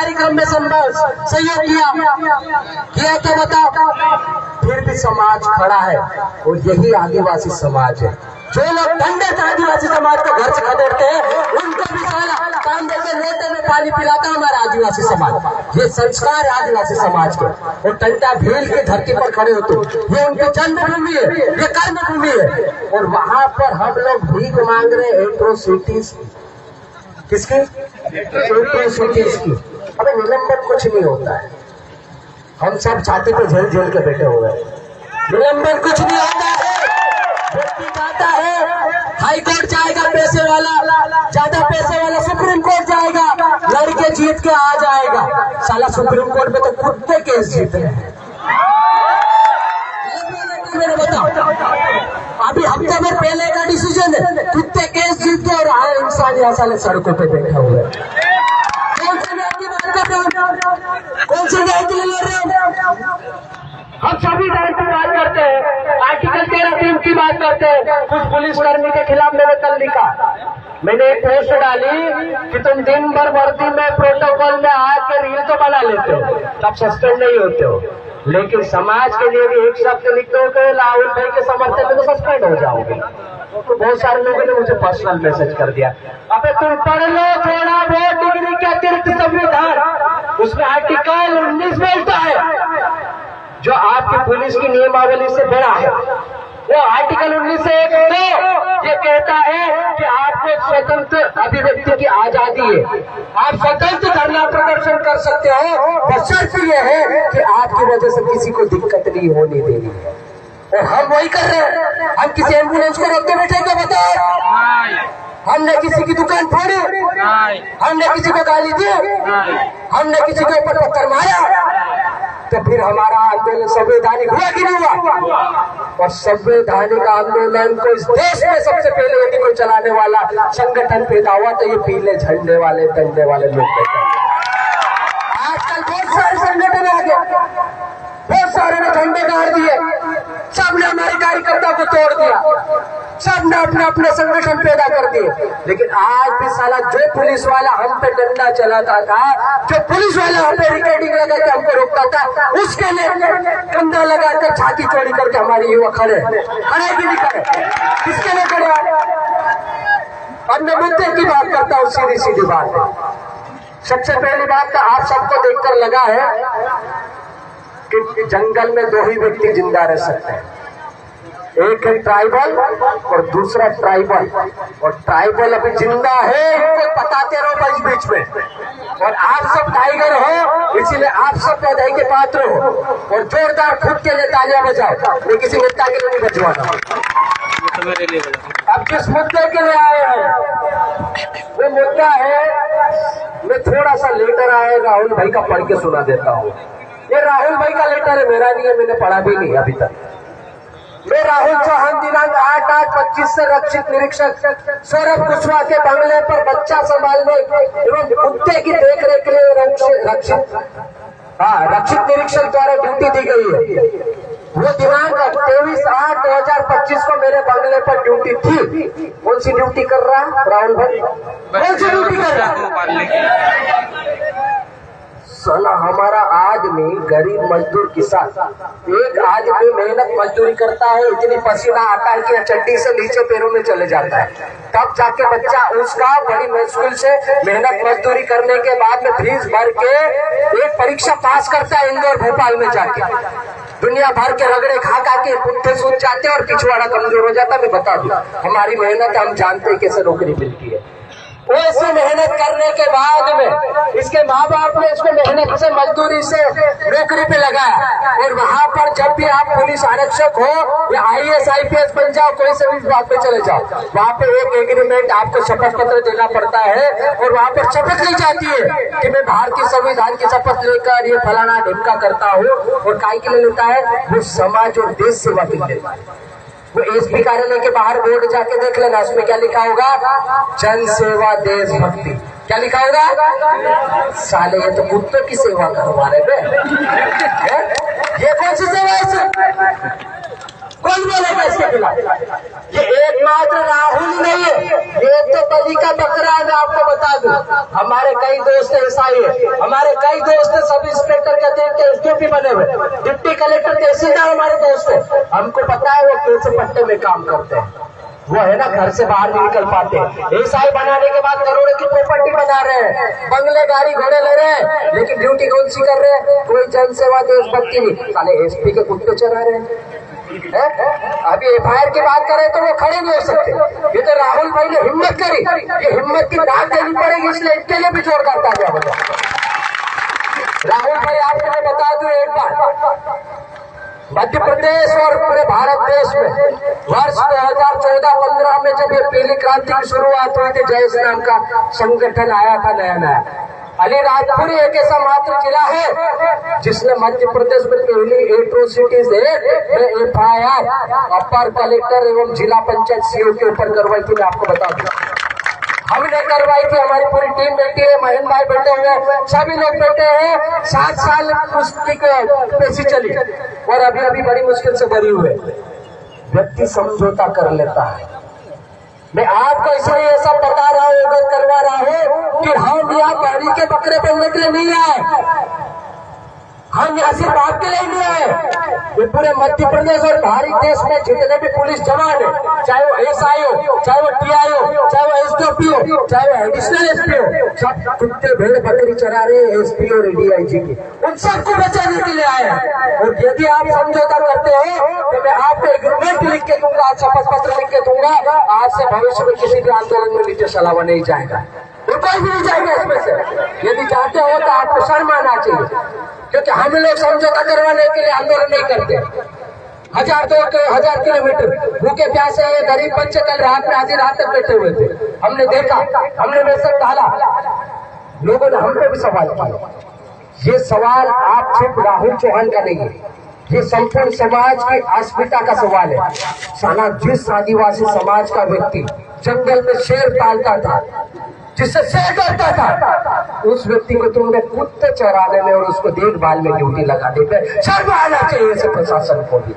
कार्यक्रम में सहयोग किया तो बताओ। फिर भी समाज खड़ा है और यही आदिवासी समाज है। जो लोग डंडे से आदिवासी समाज को घर से खदेड़ते हैं उनको भी साला काम देके लोटे में पानी पिलाता है हमारा आदिवासी समाज। ये संस्कार है आदिवासी समाज के। और टंटा भील की धरती पर खड़े होते, ये उनकी जन्मभूमि है, ये कर्मभूमि है। और वहां पर हम लोग भीख मांग रहे हैं एट्रोसिटीज किसकी? एट्रोसिटीज की। अबे निलंबन कुछ नहीं होता है, हम सब छाती पे झेल झेल के बैठे हुए हैं। निलंबन कुछ नहीं होता है। व्यक्ति जाता है हाई कोर्ट जाएगा पैसे वाला, ज्यादा पैसे वाला सुप्रीम कोर्ट जाएगा, लड़के जीत के आ जाएगा। साला सुप्रीम कोर्ट में तो कुत्ते केस जीत रहे हैं। मैंने बताओ अभी हफ्ते में पहले का डिसीजन है, कुत्ते केस जीत के और आए इंसान यहाँ साले सड़कों पे बैठे हुए। कौन से न्याय की बात कर रहे हो? कौन से न्याय के लिए लड़ रहे हो? हम सभी न्याय की बात करते हैं, आर्टिकल 13(3) की बात करते हैं। कुछ पुलिसकर्मी के खिलाफ मैंने कल लिखा, मैंने एक पोस्ट डाली कि तुम दिन भर वर्दी में प्रोटोकॉल में आके रील तो बना लेते हो, तब सस्पेंड नहीं होते हो, लेकिन समाज के लिए भी एक शब्द लिख दो कि राहुल भाई के समर्थन में तो सस्पेंड हो जाओगे। तो बहुत सारे लोगों ने मुझे पर्सनल मैसेज कर दिया, अबे तुम पढ़ लो थोड़ा बहुत डिग्री के अतिरिक्त संविधान, उसमें आर्टिकल 19 बोलता है जो आपकी पुलिस की नियमावली से बड़ा है। वो आर्टिकल 19 से 1 ये कहता है कि आपको स्वतंत्र अभिव्यक्ति की आजादी है, आप स्वतंत्र धरना प्रदर्शन कर सकते हो, बशर्त ये है कि आपकी वजह से किसी को दिक्कत नहीं होने देनी है। और हम वही कर रहे हैं। हम किसी एम्बुलेंस को रोक के बैठेंगे? बताओ। हमने किसी की दुकान फोड़ी? हमने किसी को गाली दी? हमने किसी के ऊपर पत्थर मारा? तो फिर हमारा आंदोलन संवैधानिक हुआ कि नहीं हुआ? और संवैधानिक आंदोलन को इस देश में सबसे पहले यदि कोई चलाने वाला संगठन पैदा हुआ तो ये पीले झंडे वाले डंडे वाले लोग पैदा हुए। आजकल बहुत सारे संगठन आ गए, बहुत सारे ने झंडे गाड़ दिए, सबने हमारे कार्यकर्ता को तोड़ दिया, सबने अपने अपने संगठन पैदा कर दिए। लेकिन आज भी साला जो पुलिस वाला हम पे डंडा चलाता था, जो पुलिस वाला हम पे रिकॉर्डिंग लगा के हमको रोकता था, उसके लिए कंधा लगाकर छाती चौड़ी करके हमारे युवा खड़े कि नहीं खड़े? किसके लिए खड़े? अब मैं मुद्दे की बात करता हूँ, सीधी सीधी बात है। सबसे पहली बात तो आप सबको देखकर लगा है कि जंगल में 2 ही व्यक्ति जिंदा रह सकते हैं, एक है ट्राइबल और दूसरा ट्राइबल। और ट्राइबल अभी जिंदा है, इनको बताते रहो इस बीच में। और आप सब टाइगर हो, इसीलिए आप सब बधाई के पात्र हो। और जोरदार खुद के लिए तालियां बजाओ, मैं किसी नेता के लिए नहीं बजवाता। अब जिस मुद्दे के लिए आए हैं वो मुद्दा है, मैं थोड़ा सा लेटर आया राहुल भाई का पढ़ के सुना देता हूँ। ये राहुल भाई का लेटर है, मेरा नहीं है, मैंने पढ़ा भी नहीं अभी तक। मैं राहुल चौहान दिनांक 8/8/25 से रक्षित निरीक्षक सौरभ कुशवाहा के बंगले पर बच्चा संभालने एवं कुत्ते की देखरेख के लिए रक्षित निरीक्षक द्वारा ड्यूटी दी गई है। वो दिनांक 23/8/2025 को मेरे बंगले पर ड्यूटी थी। कौन सी ड्यूटी कर रहा है राहुल भाई? कौन सी ड्यूटी कर रहा है? साला हमारा आदमी गरीब मजदूर किसान, एक आदमी मेहनत मजदूरी करता है, इतनी पसीना आता है कि चड्डी से नीचे पैरों में चले जाता है, तब जाके बच्चा उसका बड़ी मुश्किल से मेहनत मजदूरी करने के बाद में फीस भर के एक परीक्षा पास करता है इंदौर भोपाल में जाके। दुनिया भर के रगड़े खा के पुट्ठे सूझ जाते हैं और पिछवाड़ा कमजोर हो जाता है। मैं बता दूं, हमारी मेहनत हम जानते हैं कैसे नौकरी मिलती है। वैसे मेहनत करने के बाद में इसके माँ बाप ने इसको मेहनत से मजदूरी से नौकरी पे लगाया। और वहाँ पर जब भी आप पुलिस आरक्षक हो या IAS IPS बन जाओ, कोई से भी विभाग पे चले जाओ, वहाँ पे एक एग्रीमेंट आपको शपथ पत्र देना पड़ता है। और वहाँ पर शपथ ली जाती है कि मैं भारतीय संविधान की शपथ लेकर ये फलाना ढिमका करता हूँ। और काय के लिए लेता है? वो समाज और देश सेवा के लिए। वो एसपी कार्यालय के बाहर बोर्ड जाके देख लेना, उसमें क्या लिखा होगा? जन सेवा देशभक्ति। क्या लिखा होगा? साले ये तो कुत्तों की सेवा करवा रहे थे। ये कौन सी सेवा है? कौन बोलेगा इसके खिलाफ? ये एकमात्र राहुल ही नहीं है, ये तो बलि का बकरा है। मैं आपको बता दूं, हमारे कई दोस्त ईसाई है, हमारे कई दोस्त सब इंस्पेक्टर का देख के एसडीपी बने हुए, डिप्टी कलेक्टर तहसीलदार हमारे दोस्त है। हमको पता है वो कैसे पट्टे में काम करते हैं। वो है ना, घर से बाहर नहीं निकल पाते। ईसाई बनाने के बाद करोड़ों की प्रॉपर्टी बना रहे हैं, बंगले गाड़ी घोड़े ले रहे हैं, लेकिन ड्यूटी कौन सी कर रहे हैं? कोई जनसेवा देशभक्ति नहीं, साले एसपी के कुत्ते चला रहे हैं। अभी एफआईआर की बात करें तो वो खड़े नहीं हो सकते। ये तो राहुल भाई ने हिम्मत करी, ये हिम्मत की दाद देनी पड़ेगी, इसलिए इसके लिए भी जोर करता गया। राहुल भाई आपको मैं बता दूं एक बात, मध्य प्रदेश और पूरे भारत देश में वर्ष 2014-15 में जब ये पीली क्रांति की शुरुआत हुई थी, जय श्री राम का संगठन आया था नया नया, अलीराजपुर एक ऐसा मात्र जिला है जिसने मध्य प्रदेश में पहली एट्रोसिटीज में एफआईआर अपर कलेक्टर एवं जिला पंचायत सीओ के ऊपर करवाई थी। मैं आपको बता दूं, हमने करवाई थी, हमारी पूरी टीम बैठी है, महेंद्र भाई बैठे हुए, सभी लोग बैठे हैं। 7 साल उसकी पेशी चली और अभी बड़ी मुश्किल से भरी हुई। व्यक्ति समझौता कर लेता है। मैं आपको इसलिए ऐसा बता रहा हूँ, अवगत करवा रहा हूँ कि हम यहाँ पानी के बकरे बनने के लिए नहीं आए, हम यहाँ सिर्फ आपके लिए नहीं आए। ये पूरे मध्य प्रदेश और भारत देश में जितने भी पुलिस जवान है, चाहे वो एसआई हो, चाहे वो टीआई हो, चाहे वो एसडीओपी हो, चाहे वो एडिशनल एसपी हो, सब कुत्ते भेड़ बकरी चरा रहे हैं एसपी और डीआईजी की, उन सबको बचाने के लिए आए हैं। और यदि आप समझौता करते हो तो मैं आपको एग्रीमेंट लिख के दूंगा, आज शपथ पत्र लिख के दूंगा, आज से भविष्य में किसी भी आंदोलन में नीचे सलावा नहीं जाएगा, और कोई भी नहीं जाएगा इसमें से। यदि चाहते हो तो आपको शर्म आना चाहिए, क्योंकि हम लोग समझौता करवाने के लिए आंदोलन नहीं करते। 1000 किलोमीटर भूखे प्यासे ये गरीब बच्चे कल रात में आधी रात तक बैठे हुए थे, हमने देखा, हमने मैसेज डाला, लोगों ने हम पे भी सवाल किया। ये सवाल आप सिर्फ राहुल चौहान का नहीं है, ये संपूर्ण समाज की अस्मिता का सवाल है। साला जिस आदिवासी समाज का व्यक्ति जंगल में शेर पालता था, जिससे शेर करता था, उस व्यक्ति को तुमने कुत्ते चराने में और उसको देखभाल में ड्यूटी लगा देते। शर्म आना चाहिए इसे प्रशासन को भी।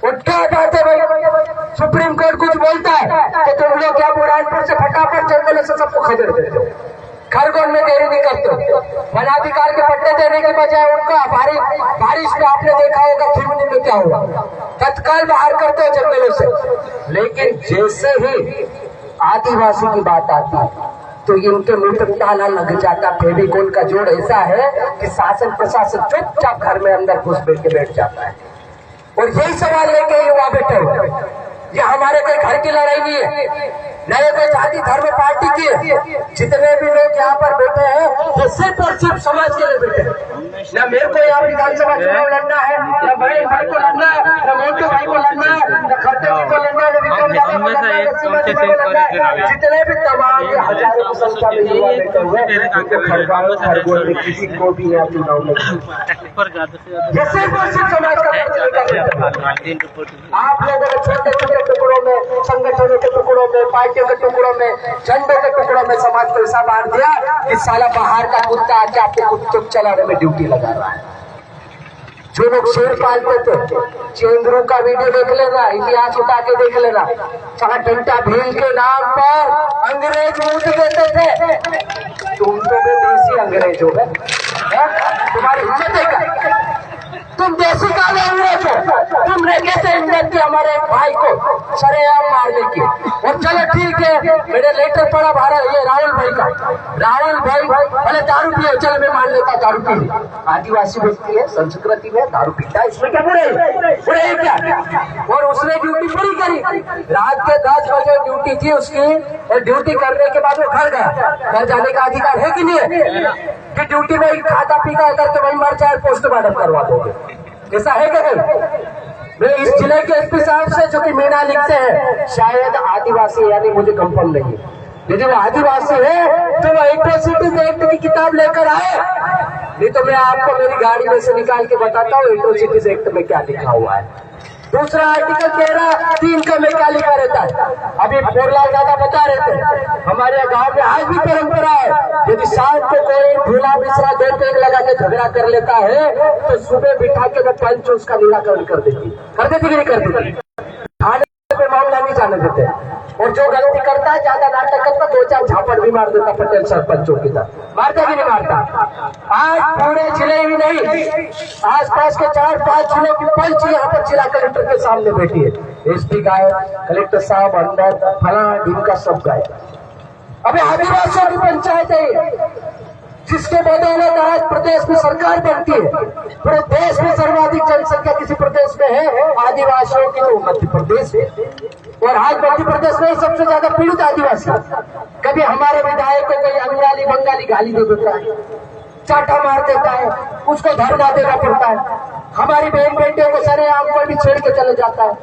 और क्या बात है भाई, सुप्रीम कोर्ट कुछ बोलता है तो तुम लोग क्या बुरहानपुर से फटाफट जंगल से सबको खदेड़ देते हो, खरगोन में देरी नहीं करते हो। वनाधिकार के पट्टे देने के बजाय उनका बारिश में आपने देखा होगा खिमनी में क्या हुआ, तत्काल बाहर करते हो जंगलों से। लेकिन जैसे ही आदिवासी की बात आती तो इनके मुंह पर ताला लग जाता। फेविकोल का जोड़ ऐसा है कि शासन प्रशासन चुपचाप घर में अंदर घुस बैठ जाता है। और यही सवाल लेके युवा बैठे हुए, ये हमारे कोई घर की लड़ाई नहीं है, न ये कोई जाति धर्म पार्टी की है। जितने भी लोग यहाँ पर बैठे हैं ये सिर्फ और सिर्फ समाज के लिए बैठे हैं। न मेरे को यहाँ विधानसभा चुनाव लड़ना है, न बड़े भाई को लड़ना है, न मोटू भाई को लड़ना है, न खट्टे जी को लड़ना है, न विक्रम यादव को लड़ना है, न श्रीमती को लड़ना है। जितने भी तमाम हजारों की संख्या में युवा बैठे हुए खरगोन में किसी को भी यहाँ चुनाव नहीं, ये सिर्फ और सिर्फ समाज का। आप लोगों ने छोटे छोटे टुकड़ों में, संगठनों के टुकड़ों में, पार्टियों के टुकड़ों में, झंडों के टुकड़ों में समाज को ऐसा बांध दिया कि साला बाहर का कुत्ता आके आपके कुत्तों चलाने में ड्यूटी लगा रहा है। जो लोग शेर पालते थे, चेंदरू का वीडियो देख लेना, इतिहास उठा के देख लेना, साला डंटा भील के नाम पर अंग्रेज मुझ देते थे। तुम तो भी देसी अंग्रेज हो गए, तुम्हारी हिम्मत है क्या? तुम देसी काले अंग्रेज हो, तुमने कैसे हिम्मत की हमारे भाई को सरेआम मारने की? और चलो ठीक है, मेरे लेटर पड़ा भारत ये राहुल भाई का, राहुल भाई भले दारू पिए, चलो मैं मान लेता दारू पी, आदिवासी व्यक्ति है, संस्कृति में दारू पीता है, इसमें क्या बुरे क्या? और उसने ड्यूटी पूरी करी, रात के 10 बजे ड्यूटी थी उसकी, और ड्यूटी करने के बाद वो घर गया। घर जाने का अधिकार है कि नहीं है? कि ड्यूटी में खाता पीता अगर तो वही मर जाए पोस्टमार्टम करवा दोगे, ऐसा है क्या? मैं इस जिले के एसपी साहब से जो कि मीना लिखते हैं, शायद आदिवासी, यानी मुझे कंफर्म नहीं है, यदि वो आदिवासी है तो वो एट्रोसिटीज एक्ट की किताब लेकर आए, नहीं तो मैं आपको मेरी गाड़ी में से निकाल के बताता हूँ एट्रोसिटीज एक्ट में क्या लिखा हुआ है। दूसरा आर्टिकल 13(3) का में क्या लिखा रहता है? अभी बोरलाल दादा बता रहे थे, हमारे गांव में आज भी परंपरा है, यदि शाम को कोई भूला बिसरा 2 पेग लगा के झगड़ा कर लेता है तो सुबह बिठा के वो पंच उसका निराकरण कर देती कि नहीं कर देती? थाने पे मामला नहीं जाने देते, और जो गलती करता है, ज्यादा नाटक करता, 2-4 झापड़ भी मार देता पटेल सरपंचों की तरह। मारता कि नहीं मारता? आज पूरे जिले ही नहीं, आसपास के 4-5 जिलों की पंच यहाँ पर जिला कलेक्टर के सामने बैठी है। एसपी गाय, कलेक्टर साहब अंदर, फला ढीम का सब गाय। अबे आदिवासियों की पंचायत है जिसके बदौलत आज प्रदेश में सरकार बनती है। पूरे देश में सर्वाधिक जनसंख्या किसी प्रदेश में है आदिवासियों की, तो मध्य प्रदेश है। और आज मध्य प्रदेश में सबसे ज्यादा पीड़ित आदिवासी। कभी हमारे विधायक को कोई अंगाली बंगाली गाली दे देता है, चाटा मार देता है, उसको धरना देना पड़ता है। हमारी बहन बेटियों को सरेआम कोई भी छेड़ के चले जाता है,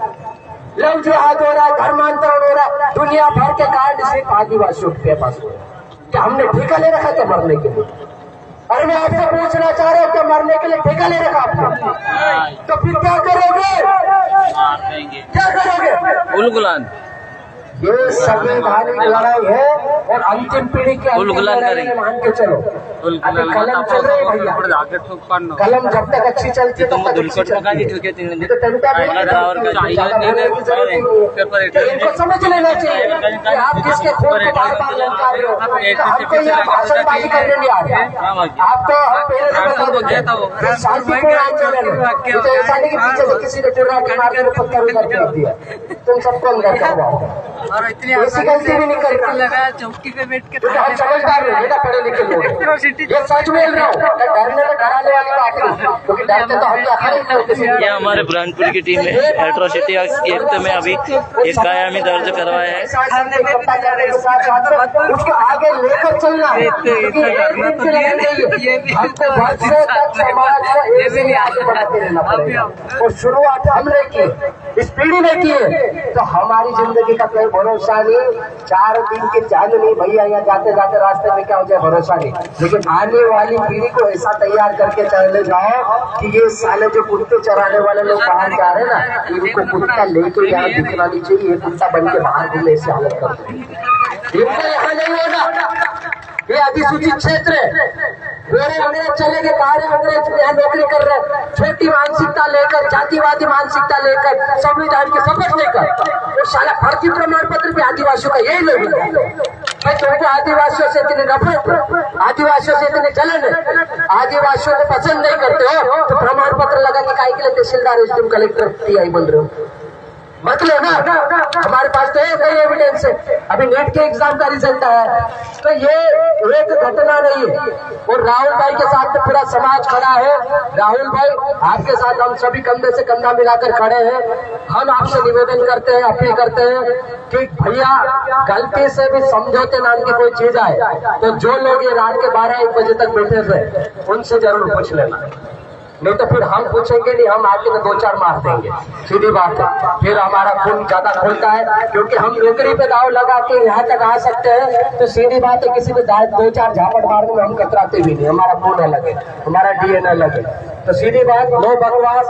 लव जिहाद हो रहा है, धर्मांतरण हो रहा है, दुनिया भर के कार्ड सिर्फ आदिवासियों के पास हो रहा है। क्या हमने ठेका ले रखा था मरने के लिए? अरे मैं आपसे पूछना चाह रहा हूँ, क्या मरने के लिए ठेका ले रखा आपने? तो फिर क्या करोगे? क्या करोगे? उलगुलान ये संवैधानिक लड़ाई है और अंतिम पीढ़ी के मान के चलो। अभी कलम चल रही है भैया, कलम जब तक अच्छी चलती है तब तक अच्छी चलती है। तो तरीका भी इनको समझ लेना चाहिए कि आप किसके खून को बार बार ललका रहे हो। हमको यहाँ भाषणबाजी करने नहीं आ रहा, आपको हम पहले से बता देते शांतिपूर्ण आंदोलन है। तो ऐसा नहीं कि पीछे से किसी ने चुरा के मार के पत्थर उधर कर दिया, तुम सबको अंदर करवाओ। और इतनी ऐसी गलती भी नहीं करती, लगा चौकी पे बैठ के हम समझदार हैं, बेटा पढ़े लिखे लोग। ये सच बोल रहा हूँ, डरने में डराने वाली बात नहीं, क्योंकि डरते तो हम तो ये हमारे बुरहानपुर की टीम है। एट्रोसिटी एक्ट में अभी एक कायमी दर्ज करवाया है। उसको आगे लेकर चलना, हमको वर्षों तक समाज को ऐसे ही आगे बढ़ाते रहना पड़ेगा। और शुरुआत हमने की, इस पीढ़ी ने की है, तो हमारी जिंदगी का कोई भरोसा नहीं। 4 दिन की चांदनी भैया, यहाँ जाते जाते रास्ते में क्या हो जाए भरोसा नहीं। लेकिन आने वाली पीढ़ी को ऐसा तैयार करके चले जाओ कि ये साले जो कुत्ते चराने वाले लोग बाहर जा रहे हैं ना, इनको कुत्ता लेके यहाँ दिखना नहीं चाहिए, ये कुत्ता बन के बाहर घूमे ऐसी हालत कर दो। इनको यहाँ नहीं होगा, ये अधिसूचित क्षेत्र है। गोरे अंग्रेज चले गए, काले अंग्रेज यहाँ नौकरी कर रहे हैं, छोटी मानसिकता लेकर, जातिवादी मानसिकता लेकर, संविधान की शपथ लेकर, वो साला भर्ती प्रमाण पत्र भी आदिवासियों का यही लोग भाई। तुमको आदिवासियों से इतनी नफरत, आदिवासियों से इतने जलन है, आदिवासियों को पसंद नहीं करते हो, तो प्रमाण पत्र लगा के काहे के लिए तहसीलदार एसडीएम कलेक्टर टीआई बन रहे हो? मतलब ना, हमारे पास तो कई एविडेंस है। अभी नेट के एग्जाम का रिजल्ट आया है, तो ये एक घटना नहीं है। और राहुल भाई के साथ तो पूरा समाज खड़ा है। राहुल भाई, आपके साथ हम सभी कंधे से कंधा मिलाकर खड़े हैं। हम आपसे निवेदन करते हैं, अपील करते हैं कि भैया गलती से भी समझौते नाम की कोई चीज आए तो जो लोग ये रात के 12-1 बजे तक बैठे थे उनसे जरूर पूछ लेना, नहीं तो फिर हम पूछेंगे नहीं, हम आके 2-4 मार देंगे, सीधी बात है। फिर हमारा खून ज्यादा खोलता है, क्योंकि हम नौकरी पे दाव लगा के यहाँ तक आ सकते हैं, तो सीधी बात है किसी को 2-4 झापट मारने में हम कतराते भी नहीं। हमारा खून अलग है, हमारा डीएनए अलग है। तो सीधी बात, नो बकवास।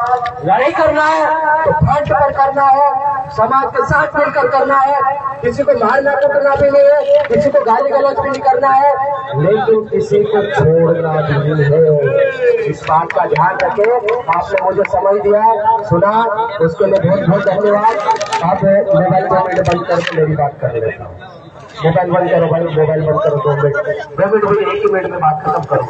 लड़ाई करना है तो फ्रंट पर करना है, समाज के साथ मिलकर करना है। किसी को मारना कूटना भी नहीं है, किसी को गाली गलौज भी नहीं करना है, लेकिन किसी को छोड़ना भी नहीं है। इस बात का ध्यान रखे। आपने मुझे समझ दिया, सुना, उसके लिए बहुत बहुत धन्यवाद। आप मोबाइल बंद करके मेरी बात कर लेता हूँ। मोबाइल बंद करो भाई, मोबाइल बंद करो, 2 मिनट 1 ही मिनट में बात खत्म करूँगा।